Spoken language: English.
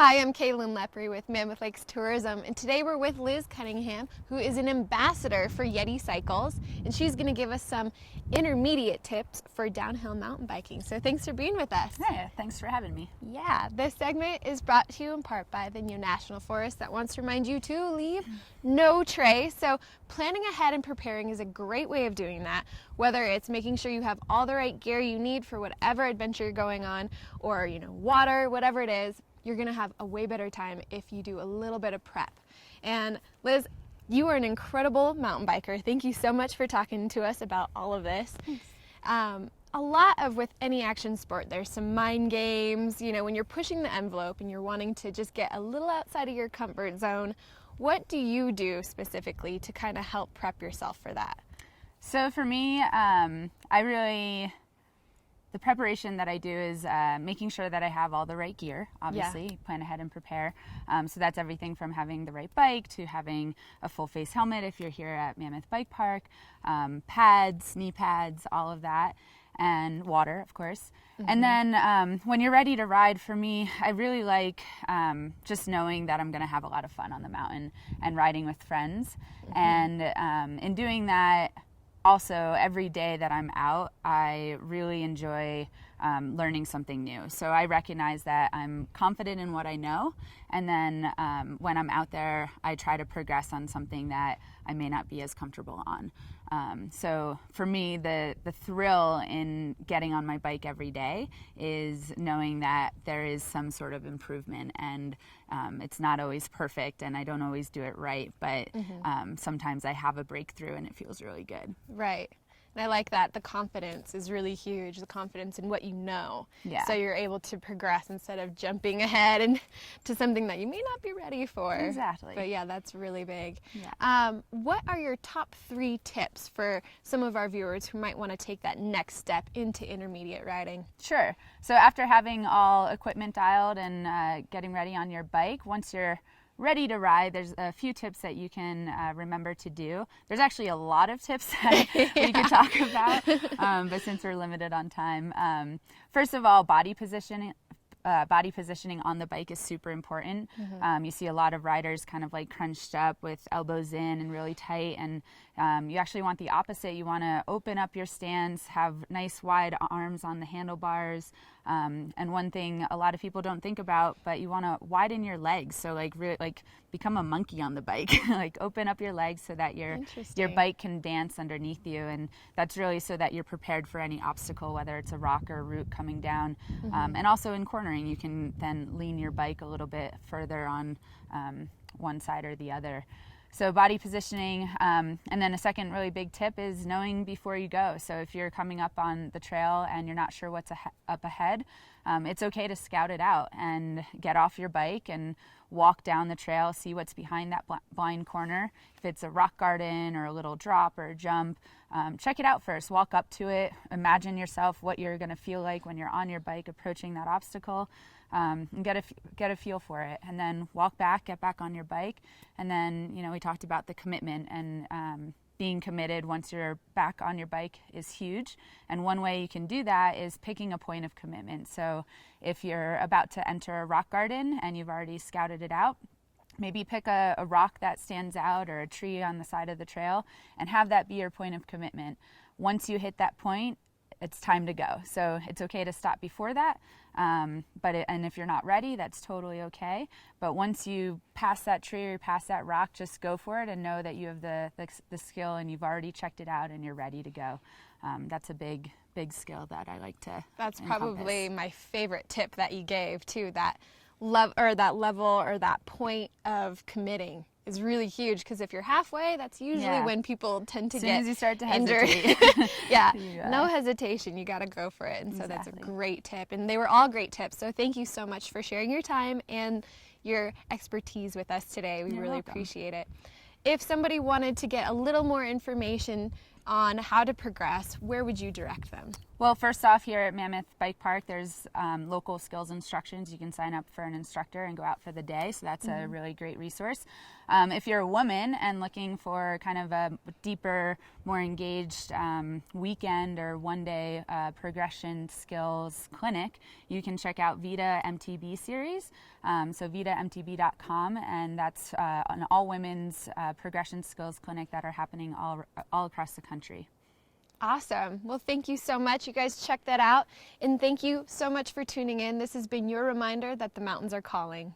Hi, I'm Kalyn Lepre with Mammoth Lakes Tourism, and today we're with Liz Cunningham, who is an ambassador for Yeti Cycles, and she's going to give us some intermediate tips for downhill mountain biking. So thanks for being with us. Hey, thanks for having me. Yeah, this segment is brought to you in part by the New National Forest that wants to remind you to leave no trace. So planning ahead and preparing is a great way of doing that, whether it's making sure you have all the right gear you need for whatever adventure you're going on, or water, whatever it is. You're going to have a way better time if you do a little bit of prep. And Liz, you are an incredible mountain biker. Thank you so much for talking to us about all of this. A lot of, with any action sport, there's some mind games, when you're pushing the envelope and you're wanting to just get a little outside of your comfort zone. What do you do specifically to kind of help prep yourself for that? So for me, the preparation that I do is making sure that I have all the right gear, obviously, plan ahead and prepare. So that's everything from having the right bike to having a full face helmet if you're here at Mammoth Bike Park, pads, knee pads, all of that, and water, of course. And then when you're ready to ride, for me, I really like just knowing that I'm going to have a lot of fun on the mountain and riding with friends. And in doing that, also, every day that I'm out, I really enjoy learning something new. So I recognize that I'm confident in what I know, and then when I'm out there, I try to progress on something that I may not be as comfortable on. So for me, the thrill in getting on my bike every day is knowing that there is some sort of improvement, and it's not always perfect, and I don't always do it right, but sometimes I have a breakthrough and it feels really good. Right. And I like that. The confidence is really huge, the confidence in what you know. Yeah. So you're able to progress instead of jumping ahead and to something that you may not be ready for. Exactly. But yeah, that's really big. Yeah. What are your top 3 tips for some of our viewers who might want to take that next step into intermediate riding? Sure. So after having all equipment dialed and getting ready on your bike, once you're ready to ride, there's a few tips that you can remember to do. There's actually a lot of tips that we could talk about, but since we're limited on time, first of all, body positioning on the bike is super important. You see a lot of riders kind of like crunched up with elbows in and really tight, and you actually want the opposite. You want to open up your stance, have nice wide arms on the handlebars, and one thing a lot of people don't think about, but you want to widen your legs. So really become a monkey on the bike. Like open up your legs so that your bike can dance underneath you, and that's really so that you're prepared for any obstacle, whether it's a rock or a root coming down. And also in cornering, you can then lean your bike a little bit further on one side or the other. So body positioning, and then a second really big tip is knowing before you go. So if you're coming up on the trail and you're not sure what's up ahead, it's okay to scout it out and get off your bike and walk down the trail, see what's behind that blind corner. If it's a rock garden or a little drop or a jump, check it out first. Walk up to it. Imagine yourself what you're going to feel like when you're on your bike approaching that obstacle. And get a feel for it, and then get back on your bike, and then we talked about the commitment, and being committed once you're back on your bike is huge. And one way you can do that is picking a point of commitment. So if you're about to enter a rock garden and you've already scouted it out, maybe pick a rock that stands out or a tree on the side of the trail and have that be your point of commitment. Once you hit that point, it's time to go. So it's okay to stop before that, and if you're not ready, that's totally okay. But once you pass that tree or pass that rock, just go for it and know that you have the skill and you've already checked it out and you're ready to go. That's a big skill that I like to That's encompass. Probably my favorite tip that you gave too. That level or that point of committing is really huge, because if you're halfway, that's usually when people tend to get as soon as you start to injured. hesitate. No hesitation, you got to go for it. And so that's a great tip, and they were all great tips. So thank you so much for sharing your time and your expertise with us today. We really appreciate it. If somebody wanted to get a little more information on how to progress, where would you direct them? Well, first off, here at Mammoth Bike Park, there's local skills instructions. You can sign up for an instructor and go out for the day, so that's a really great resource. If you're a woman and looking for kind of a deeper, more engaged weekend or one-day progression skills clinic, you can check out Vita MTB series. So vitamtb.com, and that's an all-women's progression skills clinic that are happening all across the country. Awesome. Well, thank you so much. You guys check that out. And thank you so much for tuning in. This has been your reminder that the mountains are calling.